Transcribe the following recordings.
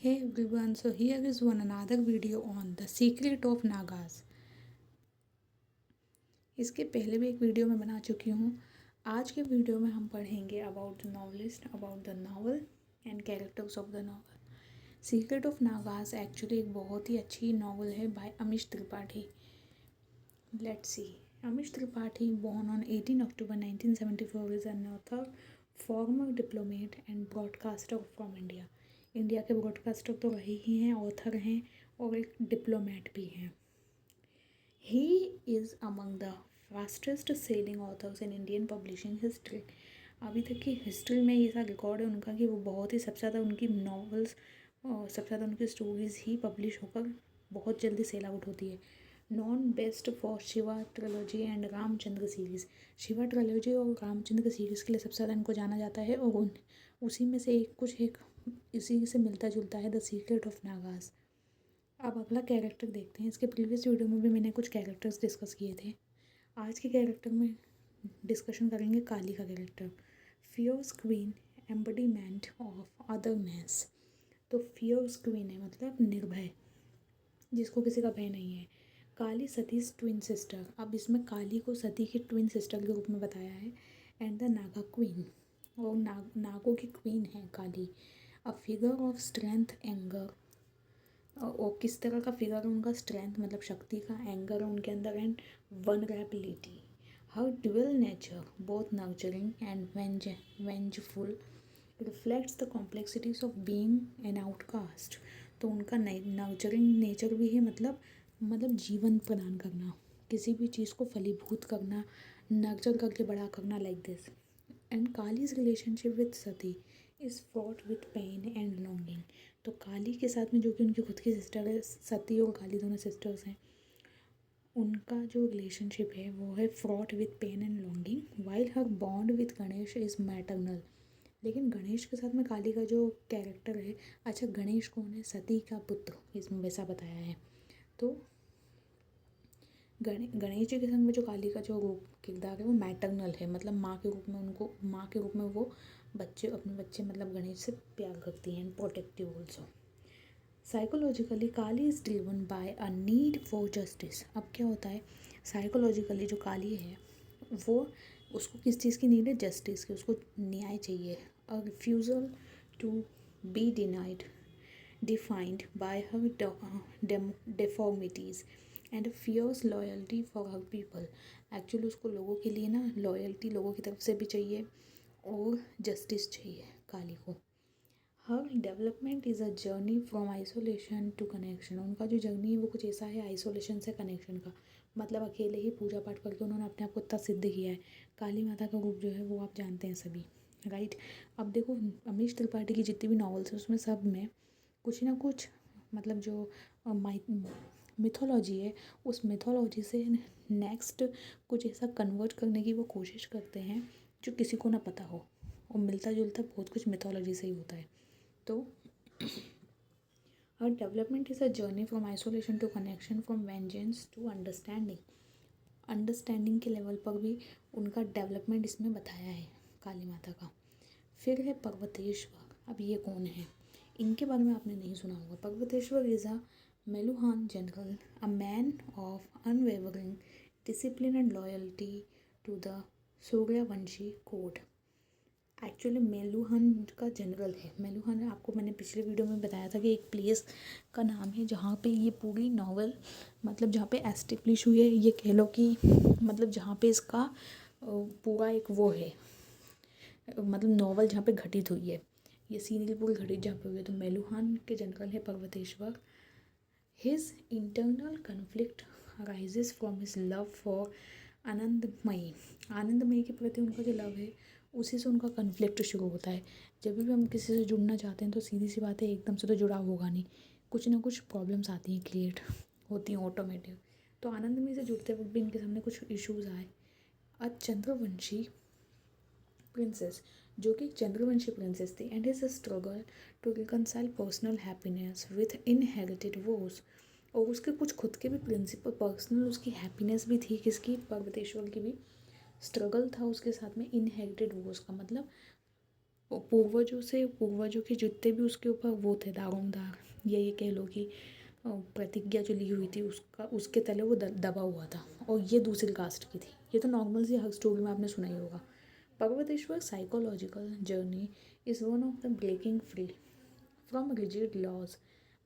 Hey everyone, so here is one another video on the secret of Nagas. इसके पहले भी एक video मैं बना चुकी हूँ। आज के वीडियो में हम पढ़ेंगे about the novelist, about the novel and characters of the novel. Secret of Nagas actually एक बहुत ही अच्छी नावल है by Amish Tripathi. Let's see. Amish Tripathi born on 18 October 1974 is an author, former diplomat and broadcaster from India। India के broadcaster तो रहे ही हैं, author हैं और एक डिप्लोमेट भी हैं। He is among the fastest selling authors in Indian publishing history. अभी तक की हिस्ट्री में ये ऐसा रिकॉर्ड है उनका कि वो बहुत ही सबसे ज़्यादा उनकी नॉवेल्स और सबसे ज़्यादा उनकी स्टोरीज़ ही पब्लिश होकर बहुत जल्दी सेल आउट होती है। Non best for Shiva trilogy and Ramchandra series. Shiva trilogy और रामचंद्र सीरीज़ के लिए सबसे ज़्यादा इनको जाना जाता है और उसी में से एक इसी से मिलता जुलता है द सीक्रेट ऑफ नागास। अब अगला कैरेक्टर देखते हैं। इसके प्रीवियस वीडियो में भी मैंने कुछ कैरेक्टर्स डिस्कस किए थे। आज के कैरेक्टर में डिस्कशन करेंगे काली का character. Fierce queen, embodiment of otherness. तो फियर्स क्वीन है मतलब निर्भय, जिसको किसी का भय नहीं है। Kali Sati's twin sister. अब इसमें काली को सती की ट्विन सिस्टर के रूप में बताया है। एंड द नागा क्वीन, और नागों की क्वीन है Kali. A figure of strength, anger. और किस तरह का फिगर है उनका? स्ट्रेंथ मतलब शक्ति का, एंगर है उनके अंदर, and vulnerability. Her dual nature, both nurturing and vengeful, reflects the complexities of being an outcast. तो उनका नर्चरिंग नेचर भी है, मतलब जीवन प्रदान करना, किसी भी चीज़ को फलीभूत करना, नर्चर करके बड़ा करना, like this. And Kali's relationship with Sati is fraught with pain and longing. तो काली के साथ में, जो कि उनकी खुद की सिस्टर है, सती और काली दोनों सिस्टर्स हैं, उनका जो रिलेशनशिप है वो है fraught with pain and longing. While her bond with Ganesh is maternal. लेकिन गणेश के साथ में काली का जो कैरेक्टर है, अच्छा गणेश कौन है? सती का पुत्र, इसमें वैसा बताया है। तो गणेश जी के संग में जो काली का जो किरदार है वो मैटरनल है, मतलब माँ के रूप में वो अपने बच्चे मतलब गणेश से प्यार करती हैं and protective also. Psychologically Kali is driven by a need for justice. अब क्या होता है, साइकोलॉजिकली जो काली है वो, उसको किस चीज़ की नीड है? जस्टिस की, उसको न्याय चाहिए। A refusal to be denied, defined by her deformities and fierce loyalty for her people. Actually उसको लोगों के लिए ना लॉयल्टी लोगों की तरफ से भी चाहिए और जस्टिस चाहिए काली को। Her development is a journey from isolation to connection. उनका जो जर्नी है वो कुछ ऐसा है आइसोलेशन से कनेक्शन का, मतलब अकेले ही पूजा पाठ करके उन्होंने अपने आप को इतना सिद्ध किया है। काली माता का रूप जो है वो आप जानते हैं सभी, राइट। अब देखो अमीश त्रिपाठी की जितनी भी नॉवेल्स हैं उसमें सब में कुछ ना कुछ, मतलब जो मिथोलॉजी है, उस मिथोलॉजी से नेक्स्ट कुछ ऐसा कन्वर्ट करने की वो कोशिश करते हैं जो किसी को ना पता हो, और मिलता जुलता बहुत कुछ मिथोलॉजी से ही होता है। तो her development is a journey from isolation to connection, from vengeance to understanding. Understanding के लेवल पर भी उनका डेवलपमेंट इसमें बताया है काली माता का। फिर है पर्वतेश्वर। अब ये कौन है? इनके बारे में आपने नहीं सुना होगा। Parvateshwar is a Meluhan general, a man of unwavering discipline and loyalty to the Suryavanshi code. Actually Meluhan का जनरल है। मेलुहान आपको मैंने पिछले वीडियो में बताया था कि एक प्लेस का नाम है जहाँ पे ये पूरी नॉवल, मतलब जहाँ पे एस्टेब्लिश हुई है, ये कह लो कि मतलब जहाँ पे इसका पूरा एक वो है, मतलब नॉवल जहाँ पे घटित हुई है, ये सीनरी पूरी घटित जहाँ पे हुई है। तो मेलुहान के जनरल है Parvateshwar. His internal conflict arises from his love for Anandmayi. Anandmayi के प्रति उनका जो लव है उसी से उनका कन्फ्लिक्ट शुरू होता है। जब भी हम किसी से जुड़ना चाहते हैं तो सीधी सी बात है, एकदम से तो जुड़ाव होगा नहीं, कुछ ना कुछ प्रॉब्लम्स आती हैं, क्रिएट होती हैं ऑटोमेटिक। तो आनंदमयी से जुड़ते वक्त भी इनके सामने कुछ इश्यूज आए। अ चंद्रवंशी प्रिंसेस, जो कि चंद्रवंशी प्रिंसेस थी, and is a struggle to reconcile personal happiness with inherited vows. और उसके कुछ खुद के भी प्रिंसिपल पर्सनल उसकी हैप्पीनेस भी थी, किसकी? पर्वतेश्वर की भी। स्ट्रगल था उसके साथ में इनहेरिटेड वोज का, मतलब पूर्वजों के जितने भी उसके ऊपर वो थे दारोमदार, या ये कह लो कि प्रतिज्ञा जो ली हुई थी उसके तले वो दबा हुआ था, और ये दूसरी कास्ट की थी। ये तो नॉर्मल सी हर स्टोरी में आपने सुना ही होगा। Parvateshwar psychological journey is one of the breaking free from rigid laws.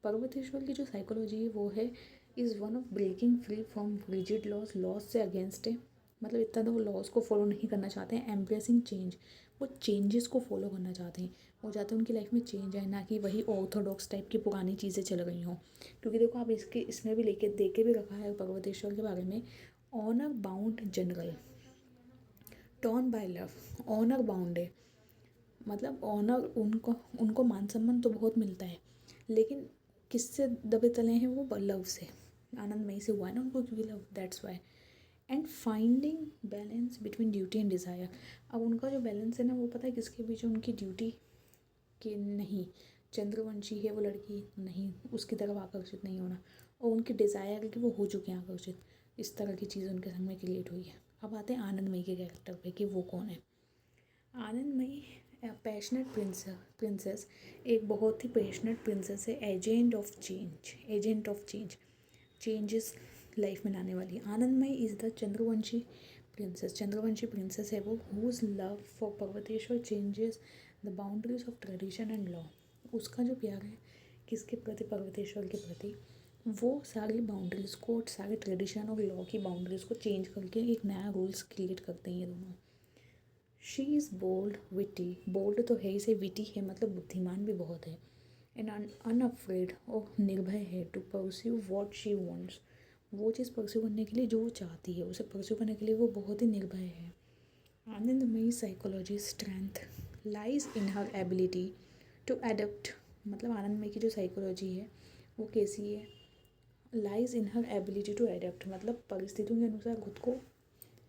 Parvateshwar की जो साइकोलॉजी है वो है is one of breaking free from rigid laws से अगेंस्ट है। मतलब इतना तो वो लॉज को फॉलो नहीं करना चाहते हैं। एम्ब्रेसिंग चेंज, वो चेंजेस को फॉलो करना चाहते हैं। वो चाहते हैं उनकी लाइफ में चेंज आए, ना कि वही ऑर्थोडॉक्स टाइप की पुरानी चीज़ें चल रही हों। क्योंकि देखो आप इसमें भी दे के भी रखा है पर्वतेश्वर के बारे में, honour bound general turn by love. Honour bound है, मतलब ऑनर उनको उनको मान सम्मान तो बहुत मिलता है, लेकिन किससे दबे तले हैं वो लव से। आनंदमयी से हुआ है ना उनको, क्योंकि love, that's why. And finding balance between duty and desire. अब उनका जो बैलेंस है ना, वो पता है किसके बीच? उनकी ड्यूटी कि नहीं, चंद्रवंशी है वो लड़की, नहीं उसकी तरफ आकर्षित नहीं होना, और उनकी डिज़ायर कि वो हो चुके हैं आकर्षित। इस तरह की चीज़ उनके संग में क्रिएट हुई है। अब आते हैं आनंदमयी के कैरेक्टर पे कि वो कौन है। आनंदमयी पैशनेट प्रिंसेस, एक बहुत ही पैशनेट प्रिंसेस है, agent of change, changes life में लाने वाली। Anandmayi is the Chandravanshi princess है वो, whose love for Parvateshwar changes the boundaries of tradition and law. उसका जो प्यार है किसके प्रति? पर्वतेश्वर के प्रति। वो सारी बाउंड्रीज को, सारे ट्रेडिशन और लॉ की बाउंड्रीज को चेंज करके एक नया रूल्स क्रिएट करते हैं ये दोनों। She is bold witty, bold तो है ही से, विटी है मतलब बुद्धिमान भी बहुत है। एंड अनअफ्रेड और निर्भय है, to pursue what she wants, वो चीज़ परस्यू करने के लिए जो वो चाहती है उसे परस्यू करने के लिए वो बहुत ही निर्भय है। Anandmayi psychology strength lies in her ability to adapt, मतलब आनंदमयी की जो साइकोलॉजी है वो कैसी है? Lies in her ability to adapt, मतलब परिस्थितियों के अनुसार खुद को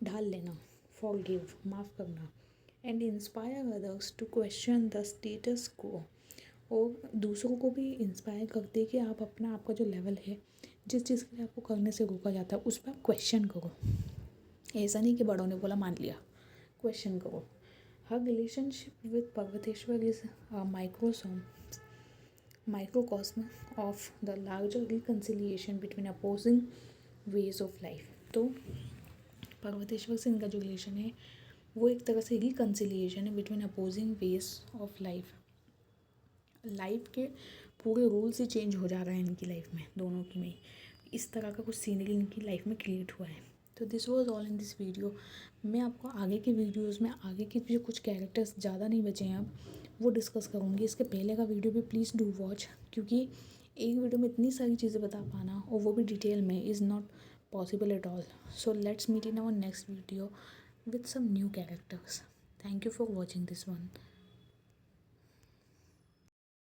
ढाल लेना, फॉरगिव, माफ़ करना, and inspire others to question the status quo, और दूसरों को भी इंस्पायर करती है कि आप अपना, आपका जो लेवल है, जिस चीज़ के लिए आपको करने से रोका जाता है उस पर आप क्वेश्चन करो। ऐसा नहीं कि बड़ों ने बोला मान लिया, क्वेश्चन करो। Her relationship with Parvateshwar is microcosm of the larger reconciliation between opposing ways of life. तो पर्वतेश्वर से इनका जो रिलेशन है वो एक तरह से रिकन्सिलिएशन है between opposing ways of life. Life के पूरे रूल्स ही चेंज हो जा रहे हैं इनकी लाइफ में, दोनों की में। इस तरह का कुछ सीनरी इनकी लाइफ में क्रिएट हुआ है। तो this was all in this video. मैं आपको आगे की वीडियोस में आगे के जो कुछ कैरेक्टर्स ज़्यादा नहीं बचे हैं अब वो डिस्कस करूँगी। इसके पहले का वीडियो भी प्लीज़ डू वॉच, क्योंकि एक वीडियो में इतनी सारी चीज़ें बता पाना और वो भी डिटेल में is not possible at all. So let's meet in our next video with some new characters. Thank you for watching this one.